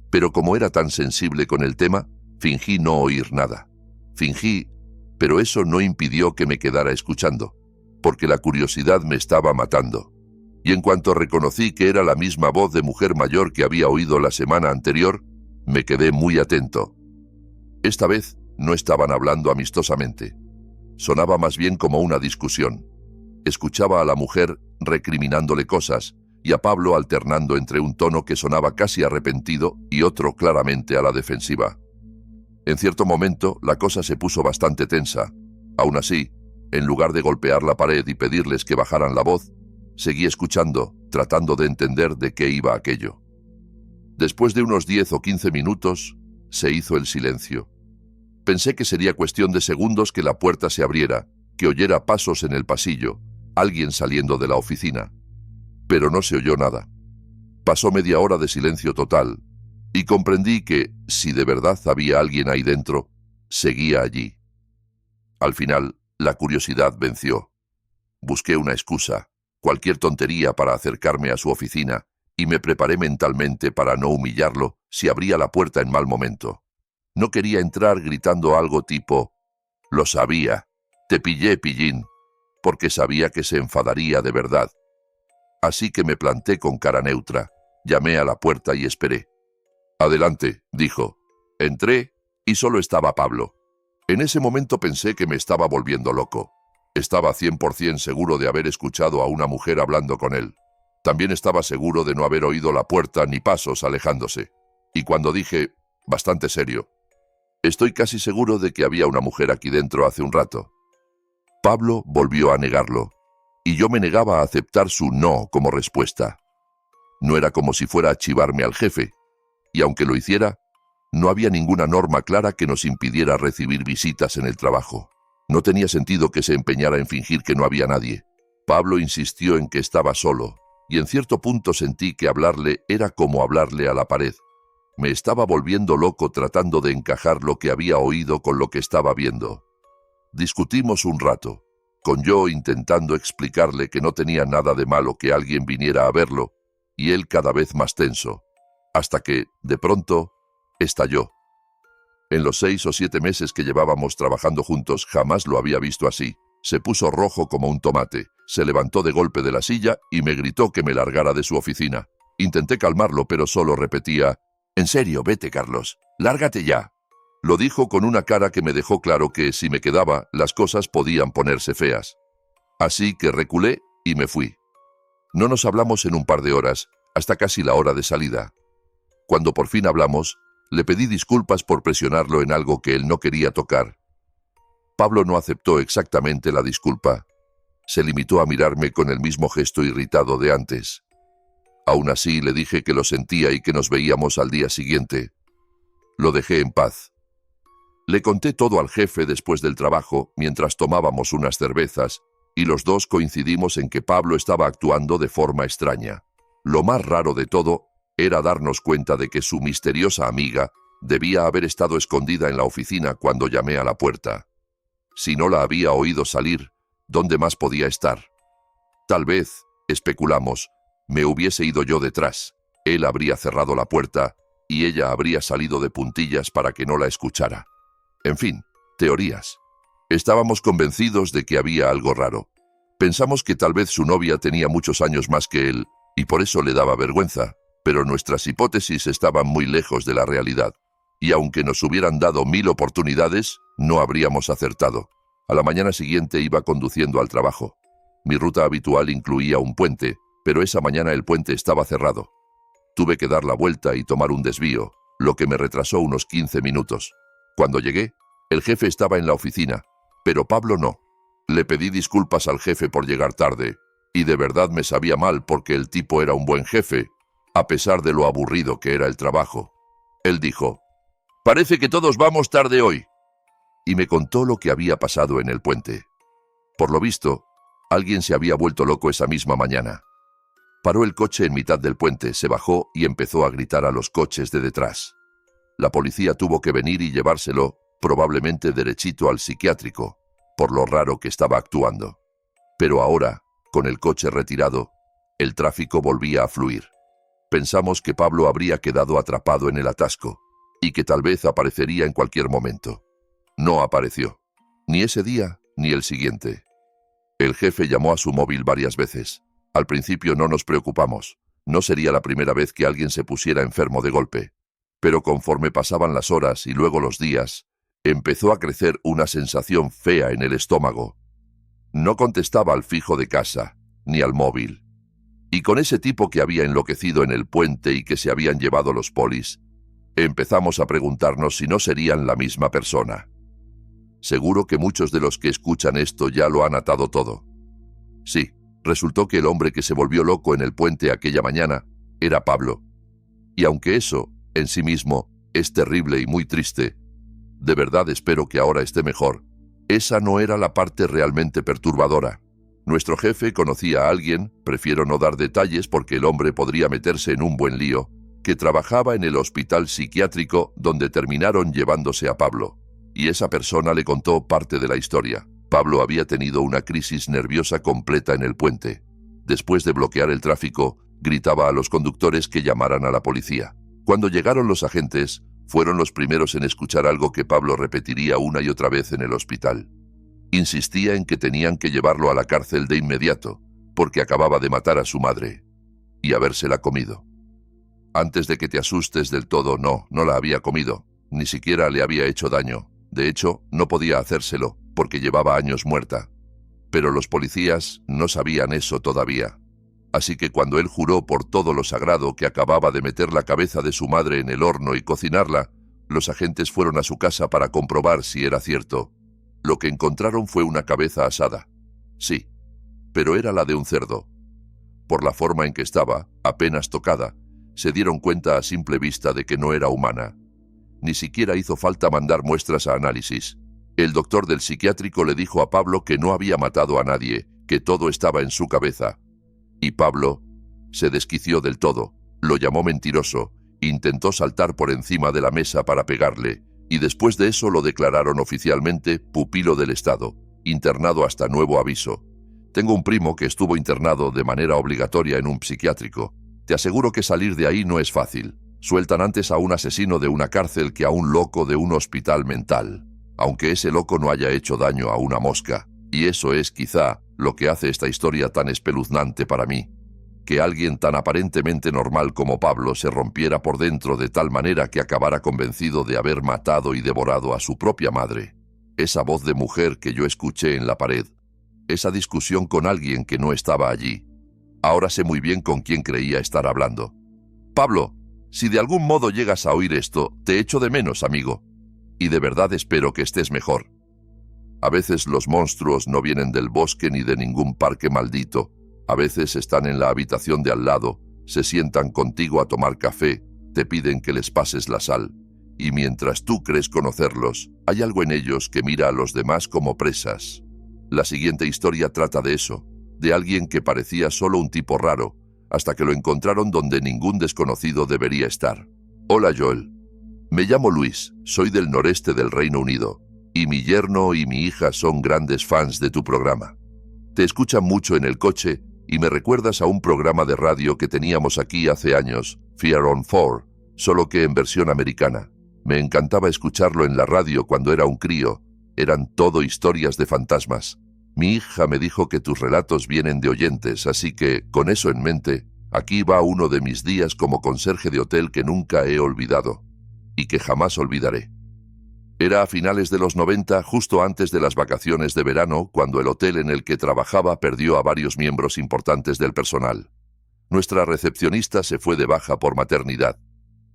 Pero como era tan sensible con el tema, fingí no oír nada. Fingí, pero eso no impidió que me quedara escuchando, porque la curiosidad me estaba matando. Y en cuanto reconocí que era la misma voz de mujer mayor que había oído la semana anterior, me quedé muy atento. Esta vez no estaban hablando amistosamente. Sonaba más bien como una discusión. Escuchaba a la mujer recriminándole cosas y a Pablo alternando entre un tono que sonaba casi arrepentido y otro claramente a la defensiva. En cierto momento la cosa se puso bastante tensa. Aún así, en lugar de golpear la pared y pedirles que bajaran la voz, seguí escuchando, tratando de entender de qué iba aquello. Después de unos 10 o 15 minutos, se hizo el silencio. Pensé que sería cuestión de segundos que la puerta se abriera, que oyera pasos en el pasillo, alguien saliendo de la oficina. Pero no se oyó nada. Pasó media hora de silencio total, y comprendí que, si de verdad había alguien ahí dentro, seguía allí. Al final, la curiosidad venció. Busqué una excusa, cualquier tontería para acercarme a su oficina, y me preparé mentalmente para no humillarlo si abría la puerta en mal momento. No quería entrar gritando algo tipo, «Lo sabía, te pillé, pillín», porque sabía que se enfadaría de verdad. Así que me planté con cara neutra, llamé a la puerta y esperé. «Adelante», dijo. Entré y solo estaba Pablo. En ese momento pensé que me estaba volviendo loco. Estaba 100% seguro de haber escuchado a una mujer hablando con él. También estaba seguro de no haber oído la puerta ni pasos alejándose. Y cuando dije, bastante serio, «Estoy casi seguro de que había una mujer aquí dentro hace un rato», Pablo volvió a negarlo, y yo me negaba a aceptar su no como respuesta. No era como si fuera a chivarme al jefe, y aunque lo hiciera, no había ninguna norma clara que nos impidiera recibir visitas en el trabajo. No tenía sentido que se empeñara en fingir que no había nadie. Pablo insistió en que estaba solo, y en cierto punto sentí que hablarle era como hablarle a la pared. Me estaba volviendo loco tratando de encajar lo que había oído con lo que estaba viendo. Discutimos un rato, con yo intentando explicarle que no tenía nada de malo que alguien viniera a verlo, y él cada vez más tenso, hasta que, de pronto, estalló. En los 6 o 7 meses que llevábamos trabajando juntos jamás lo había visto así. Se puso rojo como un tomate, se levantó de golpe de la silla y me gritó que me largara de su oficina. Intenté calmarlo, pero solo repetía, «En serio, vete, Carlos, lárgate ya». Lo dijo con una cara que me dejó claro que, si me quedaba, las cosas podían ponerse feas. Así que reculé y me fui. No nos hablamos en un par de horas, hasta casi la hora de salida. Cuando por fin hablamos, le pedí disculpas por presionarlo en algo que él no quería tocar. Pablo no aceptó exactamente la disculpa. Se limitó a mirarme con el mismo gesto irritado de antes. Aún así le dije que lo sentía y que nos veíamos al día siguiente. Lo dejé en paz. Le conté todo al jefe después del trabajo, mientras tomábamos unas cervezas, y los dos coincidimos en que Pablo estaba actuando de forma extraña. Lo más raro de todo era darnos cuenta de que su misteriosa amiga debía haber estado escondida en la oficina cuando llamé a la puerta. Si no la había oído salir, ¿dónde más podía estar? Tal vez, especulamos, me hubiese ido yo detrás. Él habría cerrado la puerta y ella habría salido de puntillas para que no la escuchara. En fin, teorías. Estábamos convencidos de que había algo raro. Pensamos que tal vez su novia tenía muchos años más que él y por eso le daba vergüenza, pero nuestras hipótesis estaban muy lejos de la realidad. Y aunque nos hubieran dado 1000 oportunidades, no habríamos acertado. A la mañana siguiente iba conduciendo al trabajo. Mi ruta habitual incluía un puente, pero esa mañana el puente estaba cerrado. Tuve que dar la vuelta y tomar un desvío, lo que me retrasó unos 15 minutos. Cuando llegué, el jefe estaba en la oficina, pero Pablo no. Le pedí disculpas al jefe por llegar tarde, y de verdad me sabía mal porque el tipo era un buen jefe, a pesar de lo aburrido que era el trabajo. Él dijo, «Parece que todos vamos tarde hoy», y me contó lo que había pasado en el puente. Por lo visto, alguien se había vuelto loco esa misma mañana. Paró el coche en mitad del puente, se bajó y empezó a gritar a los coches de detrás. La policía tuvo que venir y llevárselo, probablemente derechito al psiquiátrico, por lo raro que estaba actuando. Pero ahora, con el coche retirado, el tráfico volvía a fluir. Pensamos que Pablo habría quedado atrapado en el atasco y que tal vez aparecería en cualquier momento. No apareció, ni ese día ni el siguiente. El jefe llamó a su móvil varias veces. Al principio no nos preocupamos, no sería la primera vez que alguien se pusiera enfermo de golpe. Pero conforme pasaban las horas y luego los días, empezó a crecer una sensación fea en el estómago. No contestaba al fijo de casa, ni al móvil. Y con ese tipo que había enloquecido en el puente y que se habían llevado los polis, empezamos a preguntarnos si no serían la misma persona. Seguro que muchos de los que escuchan esto ya lo han atado todo. Sí, resultó que el hombre que se volvió loco en el puente aquella mañana era Pablo. Y aunque eso, en sí mismo, es terrible y muy triste, de verdad espero que ahora esté mejor. Esa no era la parte realmente perturbadora. Nuestro jefe conocía a alguien, prefiero no dar detalles porque el hombre podría meterse en un buen lío, que trabajaba en el hospital psiquiátrico donde terminaron llevándose a Pablo. Y esa persona le contó parte de la historia. Pablo había tenido una crisis nerviosa completa en el puente. Después de bloquear el tráfico, gritaba a los conductores que llamaran a la policía. Cuando llegaron los agentes, fueron los primeros en escuchar algo que Pablo repetiría una y otra vez en el hospital. Insistía en que tenían que llevarlo a la cárcel de inmediato, porque acababa de matar a su madre y habérsela comido. Antes de que te asustes del todo, no la había comido, ni siquiera le había hecho daño. De hecho, no podía hacérselo, porque llevaba años muerta. Pero los policías no sabían eso todavía. Así que cuando él juró por todo lo sagrado que acababa de meter la cabeza de su madre en el horno y cocinarla, los agentes fueron a su casa para comprobar si era cierto. Lo que encontraron fue una cabeza asada. Sí, pero era la de un cerdo. Por la forma en que estaba, apenas tocada, se dieron cuenta a simple vista de que no era humana. Ni siquiera hizo falta mandar muestras a análisis. El doctor del psiquiátrico le dijo a Pablo que no había matado a nadie, que todo estaba en su cabeza. Y Pablo se desquició del todo, lo llamó mentiroso, intentó saltar por encima de la mesa para pegarle, y después de eso lo declararon oficialmente pupilo del Estado, internado hasta nuevo aviso. Tengo un primo que estuvo internado de manera obligatoria en un psiquiátrico. Te aseguro que salir de ahí no es fácil. Sueltan antes a un asesino de una cárcel que a un loco de un hospital mental, aunque ese loco no haya hecho daño a una mosca. Y eso es quizá lo que hace esta historia tan espeluznante para mí. Que alguien tan aparentemente normal como Pablo se rompiera por dentro de tal manera que acabara convencido de haber matado y devorado a su propia madre. Esa voz de mujer que yo escuché en la pared. Esa discusión con alguien que no estaba allí. Ahora sé muy bien con quién creía estar hablando. Pablo, si de algún modo llegas a oír esto, te echo de menos, amigo. Y de verdad espero que estés mejor. A veces los monstruos no vienen del bosque ni de ningún parque maldito. A veces están en la habitación de al lado, se sientan contigo a tomar café, te piden que les pases la sal. Y mientras tú crees conocerlos, hay algo en ellos que mira a los demás como presas. La siguiente historia trata de eso, de alguien que parecía solo un tipo raro, hasta que lo encontraron donde ningún desconocido debería estar. Hola Joel. Me llamo Luis, soy del noreste del Reino Unido, y mi yerno y mi hija son grandes fans de tu programa. Te escuchan mucho en el coche y me recuerdas a un programa de radio que teníamos aquí hace años, Fear on 4, solo que en versión americana. Me encantaba escucharlo en la radio cuando era un crío, eran todo historias de fantasmas. Mi hija me dijo que tus relatos vienen de oyentes, así que, con eso en mente, aquí va uno de mis días como conserje de hotel que nunca he olvidado, y que jamás olvidaré. Era a finales de los 90, justo antes de las vacaciones de verano, cuando el hotel en el que trabajaba perdió a varios miembros importantes del personal. Nuestra recepcionista se fue de baja por maternidad.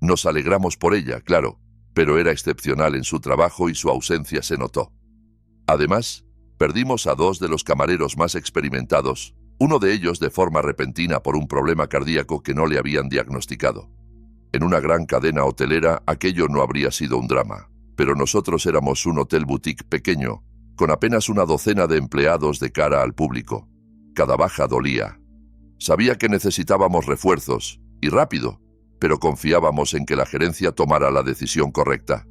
Nos alegramos por ella, claro, pero era excepcional en su trabajo y su ausencia se notó. Además, perdimos a 2 de los camareros más experimentados, uno de ellos de forma repentina por un problema cardíaco que no le habían diagnosticado. En una gran cadena hotelera aquello no habría sido un drama, pero nosotros éramos un hotel boutique pequeño, con apenas una docena de empleados de cara al público. Cada baja dolía. Sabía que necesitábamos refuerzos, y rápido, pero confiábamos en que la gerencia tomara la decisión correcta.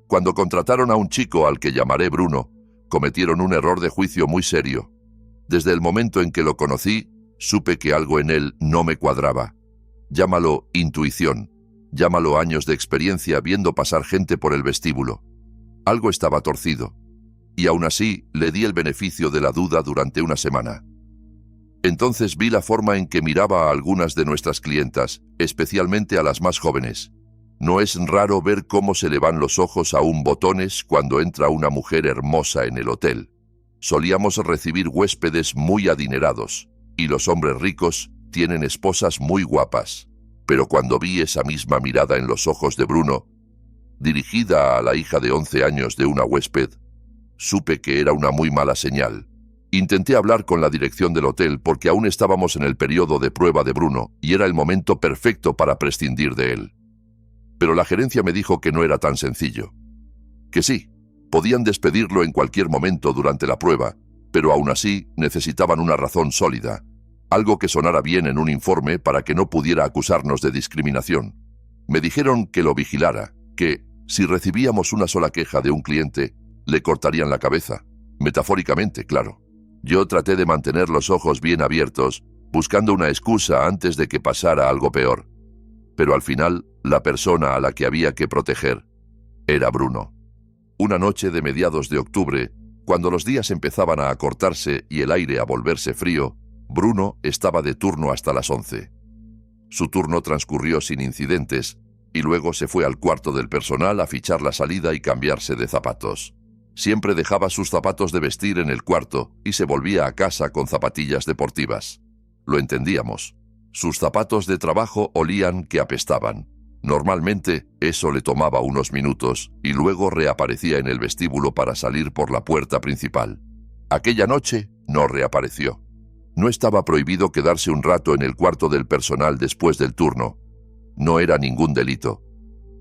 Cuando contrataron a un chico al que llamaré Bruno, cometieron un error de juicio muy serio. Desde el momento en que lo conocí, supe que algo en él no me cuadraba. Llámalo intuición, llámalo años de experiencia viendo pasar gente por el vestíbulo. Algo estaba torcido, y aún así le di el beneficio de la duda durante una semana. Entonces vi la forma en que miraba a algunas de nuestras clientas, especialmente a las más jóvenes. No es raro ver cómo se le van los ojos aún botones cuando entra una mujer hermosa en el hotel. Solíamos recibir huéspedes muy adinerados, y los hombres ricos tienen esposas muy guapas. Pero cuando vi esa misma mirada en los ojos de Bruno, dirigida a la hija de 11 años de una huésped, supe que era una muy mala señal. Intenté hablar con la dirección del hotel porque aún estábamos en el periodo de prueba de Bruno y era el momento perfecto para prescindir de él. Pero la gerencia me dijo que no era tan sencillo. Que sí, podían despedirlo en cualquier momento durante la prueba, pero aún así necesitaban una razón sólida, algo que sonara bien en un informe para que no pudiera acusarnos de discriminación. Me dijeron que lo vigilara, que, si recibíamos una sola queja de un cliente, le cortarían la cabeza, metafóricamente, claro. Yo traté de mantener los ojos bien abiertos, buscando una excusa antes de que pasara algo peor. Pero al final, la persona a la que había que proteger era Bruno. Una noche de mediados de octubre, cuando los días empezaban a acortarse y el aire a volverse frío, Bruno estaba de turno hasta las 11. Su turno transcurrió sin incidentes, y luego se fue al cuarto del personal a fichar la salida y cambiarse de zapatos. Siempre dejaba sus zapatos de vestir en el cuarto y se volvía a casa con zapatillas deportivas. Lo entendíamos. Sus zapatos de trabajo olían que apestaban. Normalmente eso le tomaba unos minutos y luego reaparecía en el vestíbulo para salir por la puerta principal. Aquella noche no reapareció. No estaba prohibido quedarse un rato en el cuarto del personal después del turno. No era ningún delito.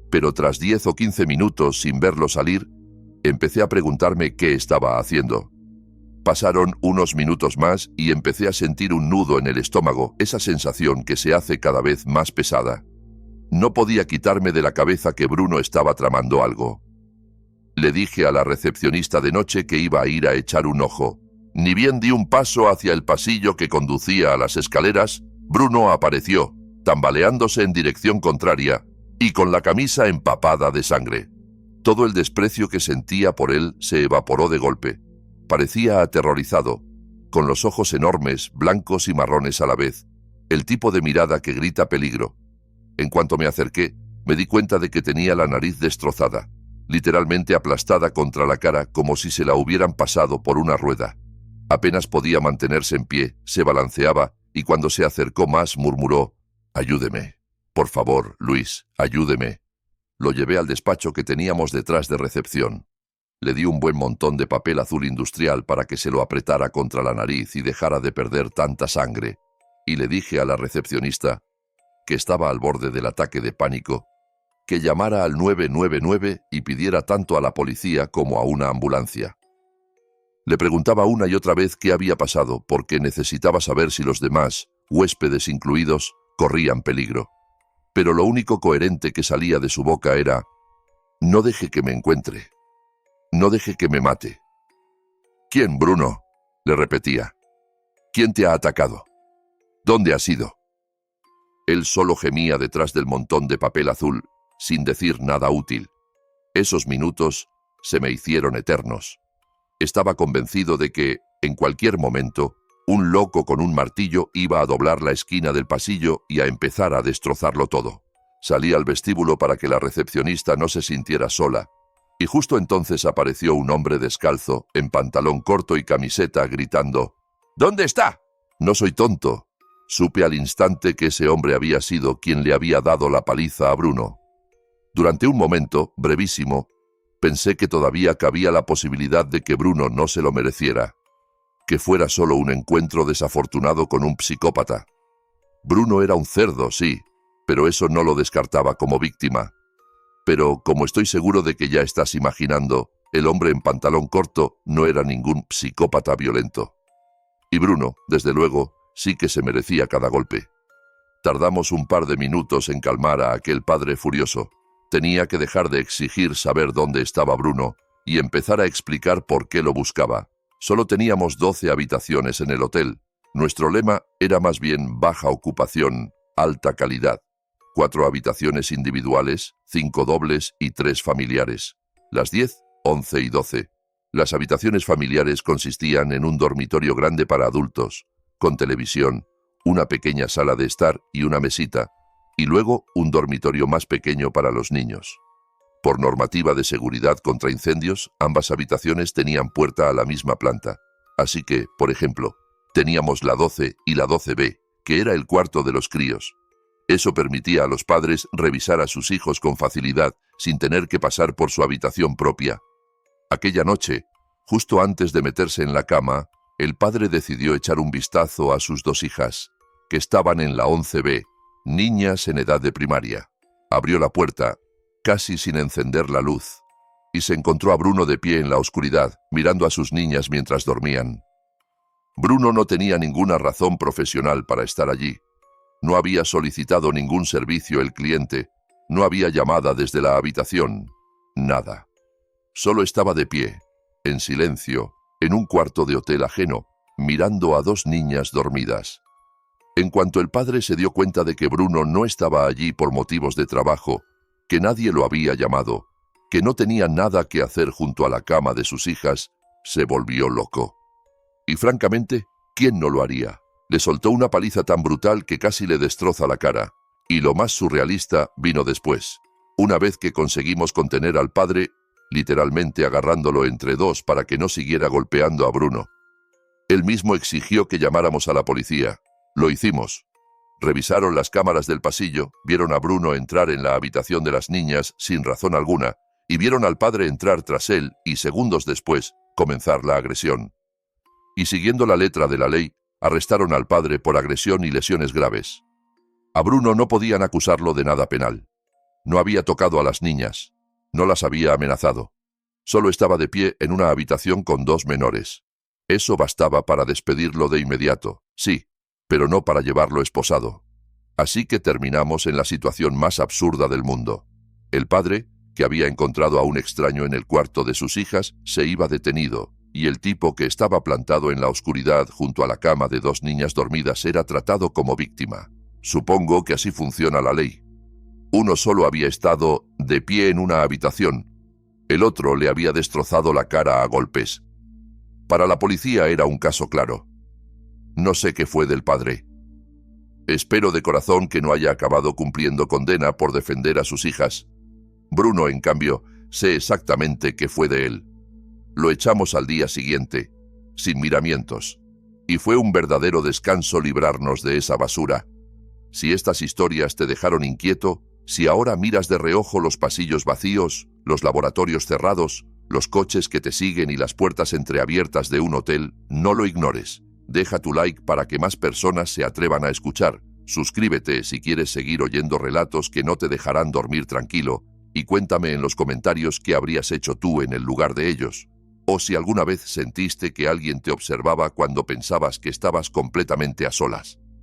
Pero tras 10 o 15 minutos sin verlo salir, empecé a preguntarme qué estaba haciendo. Pasaron unos minutos más y empecé a sentir un nudo en el estómago, esa sensación que se hace cada vez más pesada. No podía quitarme de la cabeza que Bruno estaba tramando algo. Le dije a la recepcionista de noche que iba a ir a echar un ojo. Ni bien di un paso hacia el pasillo que conducía a las escaleras, Bruno apareció, tambaleándose en dirección contraria y con la camisa empapada de sangre. Todo el desprecio que sentía por él se evaporó de golpe. Parecía aterrorizado, con los ojos enormes, blancos y marrones a la vez, el tipo de mirada que grita peligro. En cuanto me acerqué, me di cuenta de que tenía la nariz destrozada, literalmente aplastada contra la cara como si se la hubieran pasado por una rueda. Apenas podía mantenerse en pie, se balanceaba y cuando se acercó más murmuró: «Ayúdeme. Por favor, Luis, ayúdeme». Lo llevé al despacho que teníamos detrás de recepción. Le di un buen montón de papel azul industrial para que se lo apretara contra la nariz y dejara de perder tanta sangre, y le dije a la recepcionista, que estaba al borde del ataque de pánico, que llamara al 999 y pidiera tanto a la policía como a una ambulancia. Le preguntaba una y otra vez qué había pasado, porque necesitaba saber si los demás, huéspedes incluidos, corrían peligro. Pero lo único coherente que salía de su boca era: «No deje que me encuentre. No deje que me mate». «¿Quién, Bruno?», le repetía. «¿Quién te ha atacado? ¿Dónde has ido?». Él solo gemía detrás del montón de papel azul, sin decir nada útil. Esos minutos se me hicieron eternos. Estaba convencido de que, en cualquier momento, un loco con un martillo iba a doblar la esquina del pasillo y a empezar a destrozarlo todo. Salí al vestíbulo para que la recepcionista no se sintiera sola, y justo entonces apareció un hombre descalzo, en pantalón corto y camiseta, gritando: «¿Dónde está?». No soy tonto. Supe al instante que ese hombre había sido quien le había dado la paliza a Bruno. Durante un momento, brevísimo, pensé que todavía cabía la posibilidad de que Bruno no se lo mereciera, que fuera solo un encuentro desafortunado con un psicópata. Bruno era un cerdo, sí, pero eso no lo descartaba como víctima. Pero, como estoy seguro de que ya estás imaginando, El hombre en pantalón corto no era ningún psicópata violento. Y Bruno, desde luego, sí que se merecía cada golpe. Tardamos un par de minutos en calmar a aquel padre furioso. Tenía que dejar de exigir saber dónde estaba Bruno y empezar a explicar por qué lo buscaba. Solo teníamos 12 habitaciones en el hotel. Nuestro lema era más bien baja ocupación, alta calidad. 4 habitaciones individuales, 5 dobles y 3 familiares. Las 10, 11 y 12. Las habitaciones familiares consistían en un dormitorio grande para adultos, con televisión, una pequeña sala de estar y una mesita, y luego un dormitorio más pequeño para los niños. Por normativa de seguridad contra incendios, ambas habitaciones tenían puerta a la misma planta. Así que, por ejemplo, teníamos la 12 y la 12B, que era el cuarto de los críos. Eso permitía a los padres revisar a sus hijos con facilidad, sin tener que pasar por su habitación propia. Aquella noche, justo antes de meterse en la cama, el padre decidió echar un vistazo a sus 2 hijas, que estaban en la 11B, niñas en edad de primaria. Abrió la puerta, casi sin encender la luz, y se encontró a Bruno de pie en la oscuridad, mirando a sus niñas mientras dormían. Bruno no tenía ninguna razón profesional para estar allí. No había solicitado ningún servicio el cliente, no había llamada desde la habitación, nada. Solo estaba de pie, en silencio, en un cuarto de hotel ajeno, mirando a 2 niñas dormidas. En cuanto el padre se dio cuenta de que Bruno no estaba allí por motivos de trabajo, que nadie lo había llamado, que no tenía nada que hacer junto a la cama de sus hijas, se volvió loco. Y francamente, ¿quién no lo haría? Le soltó una paliza tan brutal que casi le destroza la cara. Y lo más surrealista vino después. Una vez que conseguimos contener al padre, literalmente agarrándolo entre 2 para que no siguiera golpeando a Bruno. Él mismo exigió que llamáramos a la policía. Lo hicimos. Revisaron las cámaras del pasillo, vieron a Bruno entrar en la habitación de las niñas sin razón alguna, y vieron al padre entrar tras él y segundos después comenzar la agresión. Y siguiendo la letra de la ley, arrestaron al padre por agresión y lesiones graves. A Bruno no podían acusarlo de nada penal. No había tocado a las niñas, no las había amenazado. Solo estaba de pie en una habitación con 2 menores. Eso bastaba para despedirlo de inmediato, sí, pero no para llevarlo esposado. Así que terminamos en la situación más absurda del mundo. El padre, que había encontrado a un extraño en el cuarto de sus hijas, se iba detenido, y el tipo que estaba plantado en la oscuridad junto a la cama de 2 niñas dormidas era tratado como víctima. Supongo que así funciona la ley. Uno solo había estado de pie en una habitación. El otro le había destrozado la cara a golpes. Para la policía era un caso claro. No sé qué fue del padre. Espero de corazón que no haya acabado cumpliendo condena por defender a sus hijas. Bruno, en cambio, sé exactamente qué fue de él. Lo echamos al día siguiente, sin miramientos. Y fue un verdadero descanso librarnos de esa basura. Si estas historias te dejaron inquieto, si ahora miras de reojo los pasillos vacíos, los laboratorios cerrados, los coches que te siguen y las puertas entreabiertas de un hotel, no lo ignores. Deja tu like para que más personas se atrevan a escuchar. Suscríbete si quieres seguir oyendo relatos que no te dejarán dormir tranquilo, y cuéntame en los comentarios qué habrías hecho tú en el lugar de ellos. O si alguna vez sentiste que alguien te observaba cuando pensabas que estabas completamente a solas.